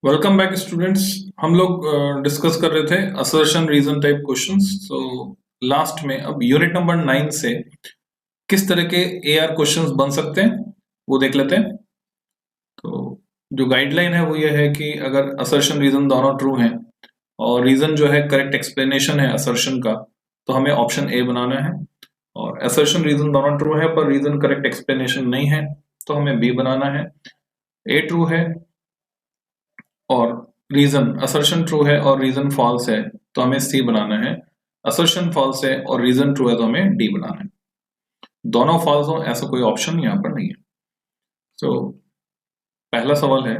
Welcome back students. हम लोग discuss कर रहे थे assertion reason type questions. So last में अब यूनिट नंबर 9 से किस तरह के एआर क्वेश्चंस बन सकते हैं वो देख लेते हैं। तो जो गाइडलाइन है वो ये है कि अगर असर्शन रीजन दोनों ट्रू हैं और रीजन जो है करेक्ट एक्सप्लेनेशन है असर्शन का, तो हमें ऑप्शन ए बनाना है। और असर्शन रीजन दोनों ट्रू है पर रीजन करेक्ट एक्सप्लेनेशन नहीं है तो हमें बी बनाना है। ए ट्रू है और रीजन असर्शन ट्रू है और रीजन फॉल्स है तो हमें सी बनाना है। असर्शन फॉल्स है और रीजन ट्रू है तो हमें डी बनाना है। दोनों फॉल्स हो ऐसा कोई ऑप्शन यहाँ पर नहीं है। तो पहला सवाल है,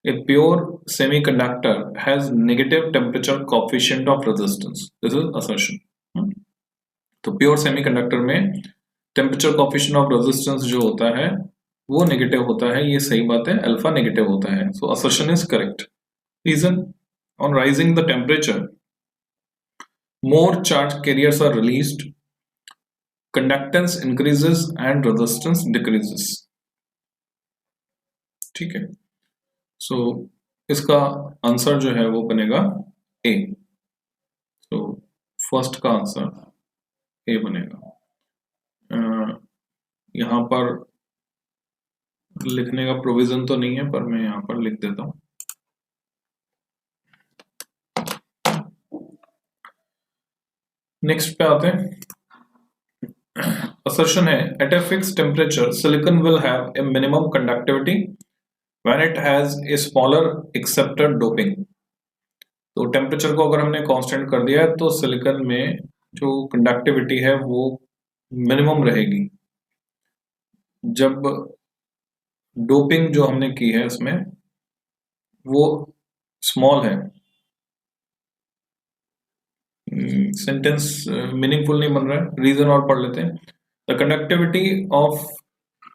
a pure semiconductor has negative temperature coefficient of resistance, this is assertion. तो प्योर सेमीकंडक्टर में टेम्परेचर कोएफिशिएंट ऑफ रेजिस्टेंस जो होता है वो नेगेटिव होता है, ये सही बात है, अल्फा नेगेटिव होता है। So assertion is correct. Reason, on rising the temperature, more charge carriers are released, conductance increases and resistance decreases. ठीक है, सो इसका आंसर जो है वो बनेगा ए। सो फर्स्ट का आंसर ए बनेगा। यहाँ पर लिखने का प्रोविजन तो नहीं है पर मैं यहाँ पर लिख देता हूँ। नेक्स्ट पे आते हैं। assertion है, at a fixed temperature silicon will have a minimum conductivity when it has a smaller accepted doping। तो टेम्परेचर को अगर हमने कांस्टेंट कर दिया है तो सिलिकॉन में जो कंडक्टिविटी है वो मिनिमम रहेगी। जब डोपिंग जो हमने की है उसमें वो स्मॉल है। सेंटेंस मीनिंगफुल नहीं बन रहा है, रीजन और पढ़ लेते हैं। The conductivity of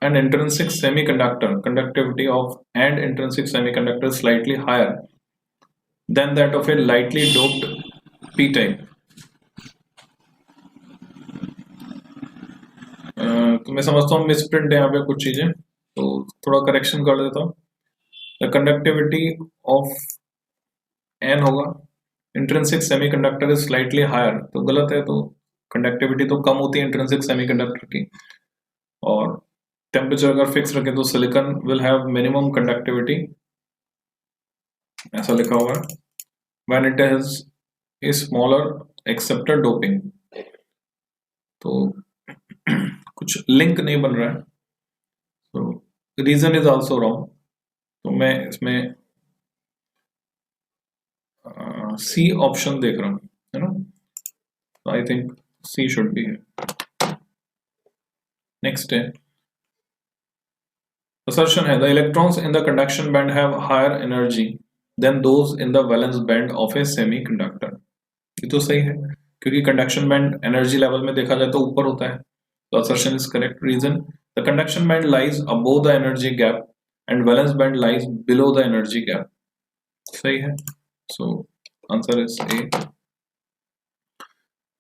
an intrinsic semiconductor conductivity of an intrinsic semiconductor is slightly higher than that of a lightly doped p-type। तो मैं समझता हूँ मिसप्रिंट है यहाँ पे कुछ चीजें, तो थोड़ा करेक्शन कर देता हूँ। द कंडक्टिविटी ऑफ एन होगा, intrinsic semiconductor is slightly higher, तो गलत है। तो कंडक्टिविटी तो कम होती है इंट्रिंसिक सेमीकंडक्टर की, और टेम्परेचर अगर फिक्स रखें तो silicon will have minimum conductivity, ऐसा लिखा हुआ है, when it has a smaller accepted doping. तो कुछ लिंक नहीं बन रहा है, तो रीजन इज आल्सो रॉन्ग। तो मैं इसमें सी ऑप्शन देख रहा हूं, है ना। तो I think C should be है। नेक्स्ट है, assertion है, the electrons in the conduction band have higher energy than those in the valence band of a semiconductor। ये तो सही है क्योंकि कंडक्शन बैंड एनर्जी लेवल में देखा जाए तो ऊपर होता है, तो assertion is correct। Reason, the conduction band lies above the energy gap and valence band lies below the energy gap। सही है, so answer is A।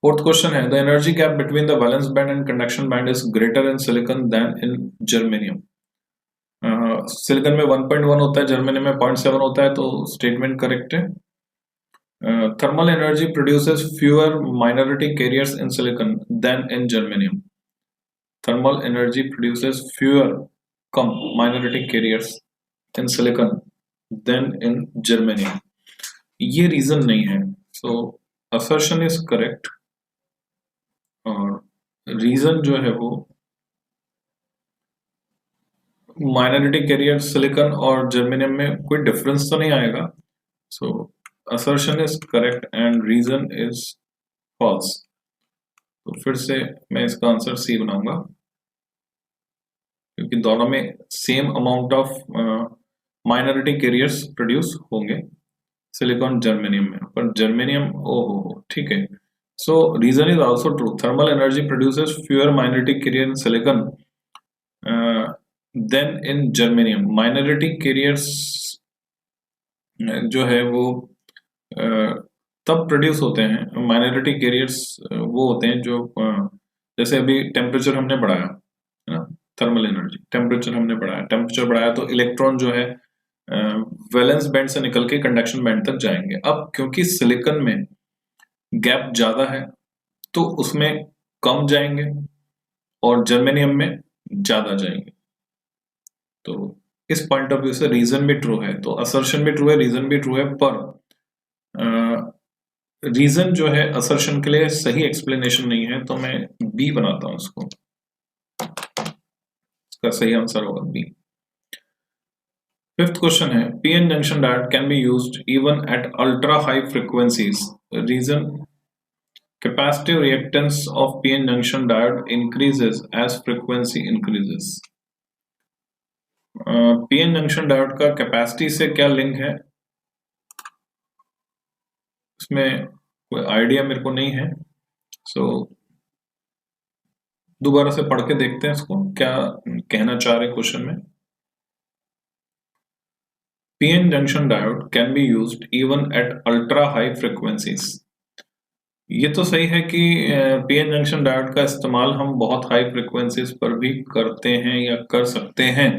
Fourth question है, the energy gap between the valence band and conduction band is greater in silicon than in germanium। Silicon में 1.1 होता है, germanium में 0.7 होता है, तो स्टेटमेंट करेक्ट है। Thermal energy produces fewer minority carriers in silicon than in germanium. Thermal energy produces fewer कम minority carriers in silicon than in germanium. ये रीजन नहीं है, सो असर्शन इज करेक्ट। और रीजन जो है वो माइनॉरिटी कैरियर सिलिकॉन और germanium में कोई डिफरेंस तो नहीं आएगा, so assertion is correct and reason is false. तो फिर से मैं इसका आंसर सी बनाऊंगा क्योंकि दोनों में same amount of minority carriers produce होंगे सिलिकॉन जर्मेनियम में, पर जर्मेनियम ओहो ठीक है। So reason is also true, thermal energy produces fewer minority carrier in silicon than in germanium. Minority carriers जो है वो तब प्रोड्यूस होते हैं, माइनॉरिटी कैरियर्स वो होते हैं जो जैसे अभी टेम्परेचर हमने बढ़ाया है ना, थर्मल एनर्जी टेम्परेचर हमने बढ़ाया, टेम्परेचर बढ़ाया तो इलेक्ट्रॉन जो है वैलेंस बैंड से निकल के कंडक्शन बैंड तक जाएंगे। अब क्योंकि सिलिकॉन में गैप ज्यादा है तो उसमें कम जाएंगे और जर्मेनियम में ज्यादा जाएंगे। तो इस पॉइंट ऑफ व्यू से रीजन भी ट्रू है, तो असर्शन भी ट्रू है, रीजन भी ट्रू है, पर रीजन जो है असर्शन के लिए सही एक्सप्लेनेशन नहीं है, तो मैं बी बनाता हूं इसको, इसका सही आंसर होगा बी। फिफ्थ क्वेश्चन है PN junction diode can be used even at ultra high frequencies, reason capacitive reactance of PN junction diode increases as frequency increases। PN junction diode का कैपेसिटी से क्या लिंक है, इसमें कोई idea मेरे को नहीं है, सो दोबारा से पढ़ के देखते हैं इसको क्या कहना चाह रहे क्वेश्चन में। PN junction diode can be used even at ultra high frequencies। ये तो सही है कि पीएन जंक्शन डायोड का इस्तेमाल हम बहुत हाई फ्रीक्वेंसीज पर भी करते हैं या कर सकते हैं।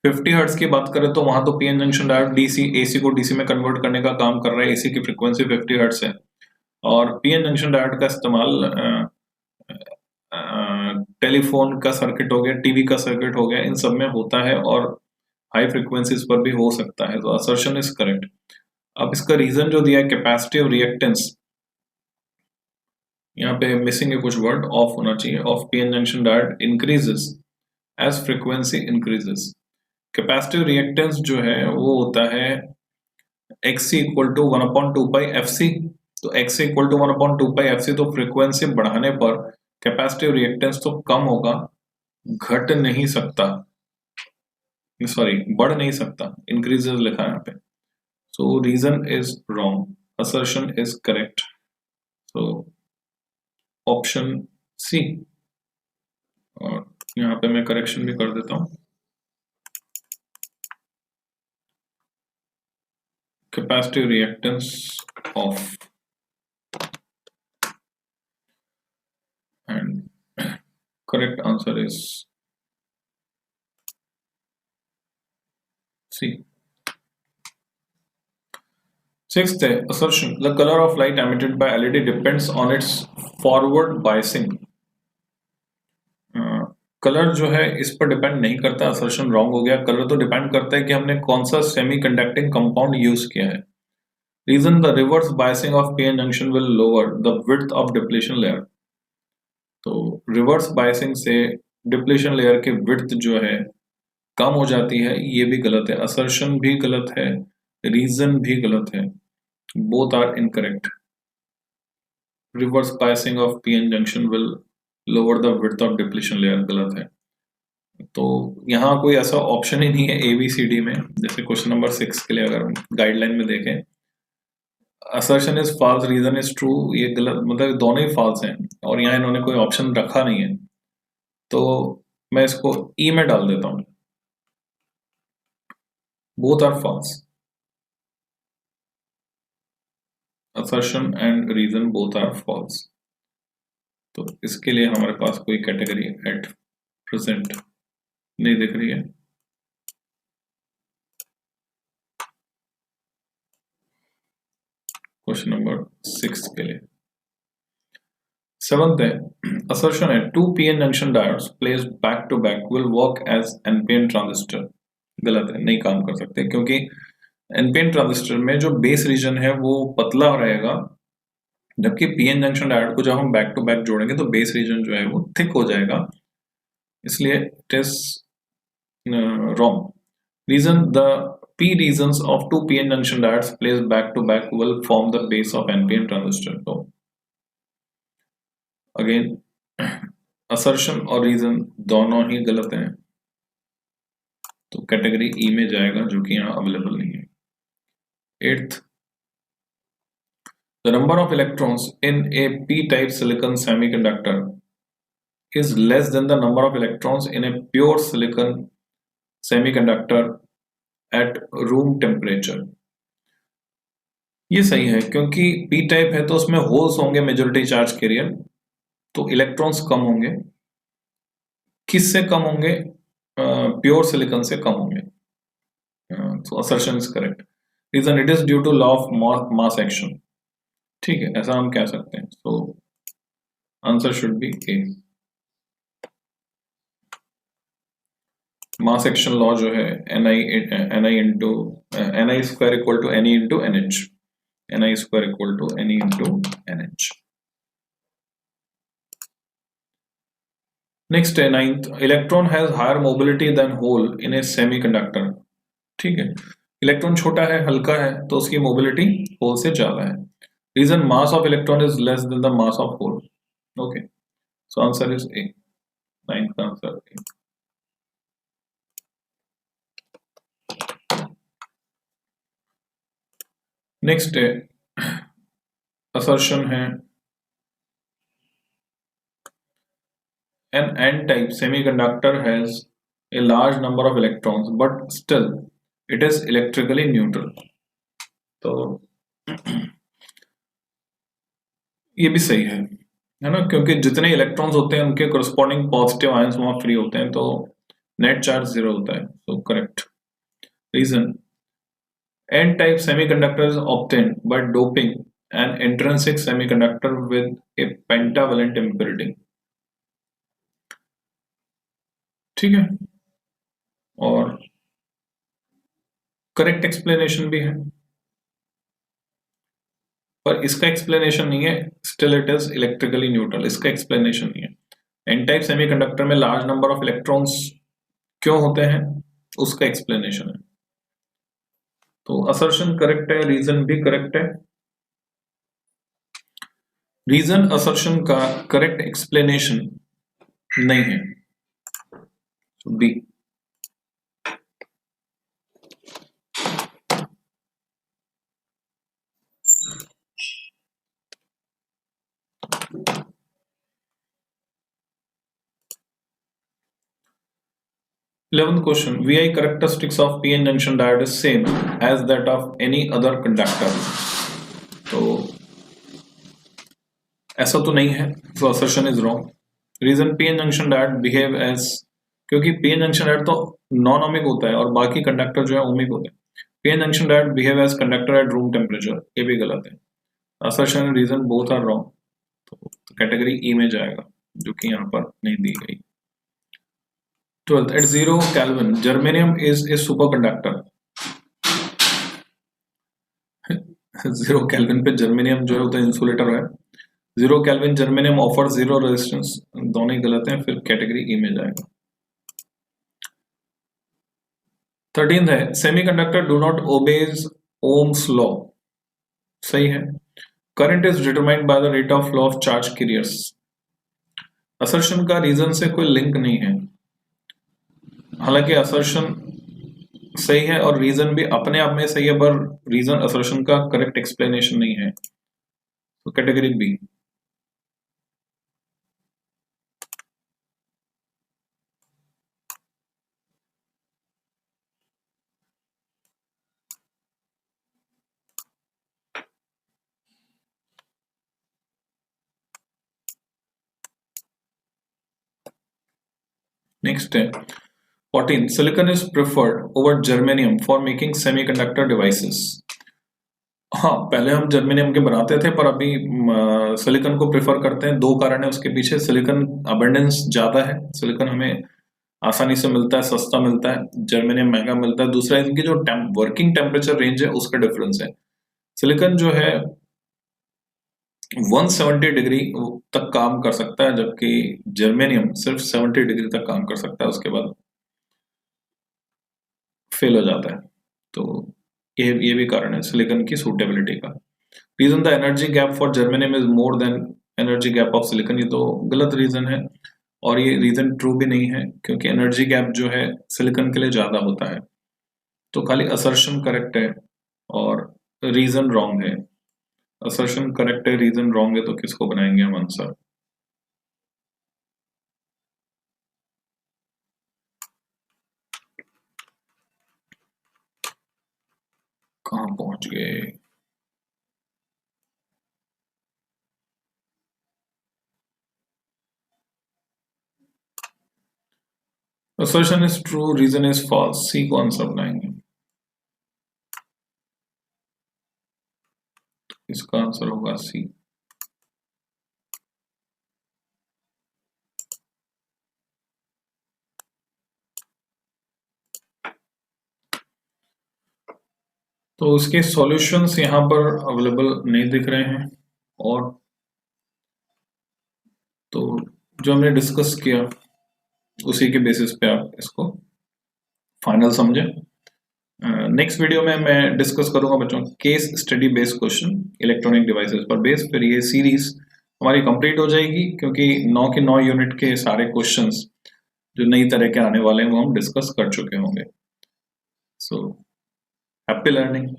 50 हर्ट्ज की बात करें तो वहां तो PN junction diode DC AC को डीसी में कन्वर्ट करने का काम कर रहा है, एसी की फ्रीक्वेंसी 50 हर्ट्ज है, और पीएन जंक्शन डायोड का इस्तेमाल टेलीफोन का सर्किट हो गया, टीवी का सर्किट हो गया, इन सब में होता है और हाई फ्रीक्वेंसीज पर भी हो सकता है, तो असर्शन इज करेक्ट। अब इसका रीजन जो दिया है कैपेसिटिव रिएक्टेंस, यहाँ पे मिसिंग है कुछ वर्ड, ऑफ होना चाहिए, of PN junction diode increases as frequency increases. Capacitive reactance जो है वो होता है XC equal to 1/2 pi FC, तो XC equal to 1/2 pi FC, तो फ्रीक्वेंसी बढ़ाने पर कैपेसिटिव रिएक्टेंस तो कम होगा, घट नहीं सकता, सॉरी बढ़ नहीं सकता, इंक्रीजेस लिखा है यहाँ पे, so reason is wrong, assertion is correct, so option C. और यहाँ पे मैं करेक्शन भी कर देता हूं, capacitive reactance of, and correct answer is C. Sixth है assertion, the color of light emitted by LED depends on its forward biasing। Colour जो है इस पर डिपेंड नहीं करता, असर्शन रॉन्ग हो गया। कलर तो डिपेंड करता है कि हमने कौन सा सेमी कंडक्टिंग कंपाउंड यूज किया है। Reason the reverse biasing of PN junction will lower the width of depletion layer, तो रिवर्स बायसिंग से डिप्लीशन लेयर की विड्थ जो है कम हो जाती है, ये भी गलत है, असर्शन भी गलत है, रीजन भी गलत है, both are incorrect. Reverse biasing of PN junction will lower the width of depletion layer गलत है, तो यहाँ कोई ऐसा ऑप्शन ही नहीं है ABCD में, जैसे क्वेश्चन नंबर 6 के लिए अगर हम गाइडलाइन में देखें, assertion is false, reason is true, ये गलत, मतलब दोनों ही फॉल्स हैं, और यहाँ इन्होंने कोई ऑप्शन रखा नहीं है, तो मैं इसको ई में डाल देता हूं, both are false, assertion and reason both are false, तो इसके लिए हमारे पास कोई कैटेगरी एट प्रेजेंट नहीं दिख रही है। क्वेश्चन नंबर 6 के लिए। सेवंथ है असर्शन है 2 PN junction diodes placed back to back will work as NPN transistor, गलत है, नहीं काम कर सकते, क्योंकि NPN ट्रांजिस्टर में जो बेस रीजन है वो पतला रहेगा, जबकि PN जंक्शन डायोड को जब हम बैक टू बैक जोड़ेंगे तो बेस रीजन जो है वो थिक हो जाएगा, इसलिए it is wrong. Reason the P regions of 2 PN junction diodes placed back to back will form the base of NPN transistor। तो अगेन असर्शन और रीजन दोनों ही गलत हैं, तो कैटेगरी ई में जाएगा, जो कि यहाँ अवेलेबल नहीं है। 8th, the number of electrons in a p-type silicon semiconductor is less than the number of electrons in a pure silicon semiconductor at room temperature। ये सही है, क्योंकि p टाइप है तो उसमें होल्स होंगे मेजॉरिटी चार्ज कैरियर, तो electrons कम होंगे। किससे कम होंगे? प्योर सिलिकॉन से कम होंगे। So assertion is correct. Reason it is due to law of mass action. ठीक है, ऐसा हम कह सकते हैं. So answer should be A. Mass action law जो है ni into ni square equal to ne into nh. ni square equal to ne into nh. Next है 9th. Electron has higher mobility then whole in A semiconductor. ठीक है, electron छोटा है, हल्का है, तो उसकी मोबिलिटी होल से ज्यादा है. Reason mass of electron is less than the mass of hole. Okay, so answer is A. 9th का आंसर ए. नेक्स्ट है असर्शन है an n-type semiconductor has a large number of electrons but still it is electrically neutral. तो ये भी सही है ना, क्योंकि जितने इलेक्ट्रॉन्स होते हैं उनके करस्पॉन्डिंग पॉजिटिव आयंस वहां फ्री होते हैं, तो नेट चार्ज 0 होता है. तो correct. Reason n-type semiconductor is obtained by doping an intrinsic semiconductor with a pentavalent impurity. ठीक है, और करेक्ट एक्सप्लेनेशन भी है, पर इसका एक्सप्लेनेशन नहीं है. Still it is electrically neutral, इसका एक्सप्लेनेशन नहीं है. एन टाइप सेमीकंडक्टर में लार्ज नंबर ऑफ इलेक्ट्रॉन्स क्यों होते हैं, उसका एक्सप्लेनेशन है. तो असर्शन करेक्ट है, रीजन भी करेक्ट है. रीजन असर्शन का करेक्ट एक्सप्लेनेशन नहीं है. B. Eleventh question. VI characteristics of PN junction diode is same as that of any other conductor. तो ऐसा तो नहीं है, so assertion is wrong. Reason PN junction diode behave as, क्योंकि PN junction diode तो non ohmic होता है और बाकी कंडक्टर जो है ओमिक होते हैं. PN junction diode behave as conductor at room temperature. ये भी गलत है. Assertion and reason both are wrong. तो कैटेगरी ई में जाएगा, जो कि यहाँ पर नहीं दी गई. 12th. At 0 Kelvin, germanium is a superconductor. 0 Kelvin पे जर्मेनियम जो है वो तो इंसुलेटर है. 0 Kelvin जर्मेनियम ऑफर 0 रेजिस्टेंस. दोनों ही गलत हैं, फिर कैटेगरी ई में जाएगा. 13th है semiconductor do not obeys Ohm's law. सही है. Current is determined by the rate of flow of charge carriers. Assertion का रीजन से कोई लिंक नहीं है, हालांकि असर्शन सही है और रीजन भी अपने आप में सही है, पर रीजन असर्शन का करेक्ट एक्सप्लेनेशन नहीं है. तो कैटेगरी बी. नेक्स्ट है 14. Silicon is preferred over germanium for making semiconductor devices. हाँ, पहले हम जर्मेनियम के बनाते थे, पर अभी सिलिकॉन को प्रेफर करते हैं. दो कारण है उसके पीछे. सिलिकॉन अबंडेंस ज्यादा है, सिलिकॉन हमें आसानी से मिलता है, सस्ता मिलता है. जर्मेनियम महंगा मिलता है. दूसरा इनकी जो वर्किंग टेम्परेचर रेंज है उसका डिफरेंस है. सिलिकॉन जो है 170 डिग्री तक काम कर सकता है, जबकि जर्मेनियम सिर्फ 70 डिग्री तक काम कर सकता है, उसके बाद फेल हो जाता है. तो ये भी कारण है सिलिकॉन की सूटेबिलिटी का. Reason the energy gap for germanium is more than energy gap of silicon. ये तो गलत रीजन है, और ये रीजन ट्रू भी नहीं है, क्योंकि एनर्जी गैप जो है सिलिकॉन के लिए ज्यादा होता है. तो खाली असर्शन करेक्ट है और रीजन रॉन्ग है. असर्शन करेक्ट है, रीजन रॉन्ग है, तो किसको बनाएंगे हम आंसर? कहां पहुंच गए? Assertion is true, reason is false. C को आंसर बनाएंगे. इसका आंसर होगा सी। तो उसके सॉल्यूशंस यहाँ पर अवेलेबल नहीं दिख रहे हैं, और तो जो हमने डिस्कस किया उसी के बेसिस पे आप इसको फाइनल समझें। नेक्स्ट वीडियो में मैं डिस्कस करूंगा बच्चों case study based question electronic devices पर बेस। फिर ये सीरीज हमारी कंप्लीट हो जाएगी, क्योंकि 9 के 9 यूनिट के सारे क्वेश्चंस जो नई तरह के आने वाले हैं वो हम डिस्कस कर चुके होंगे। So happy learning.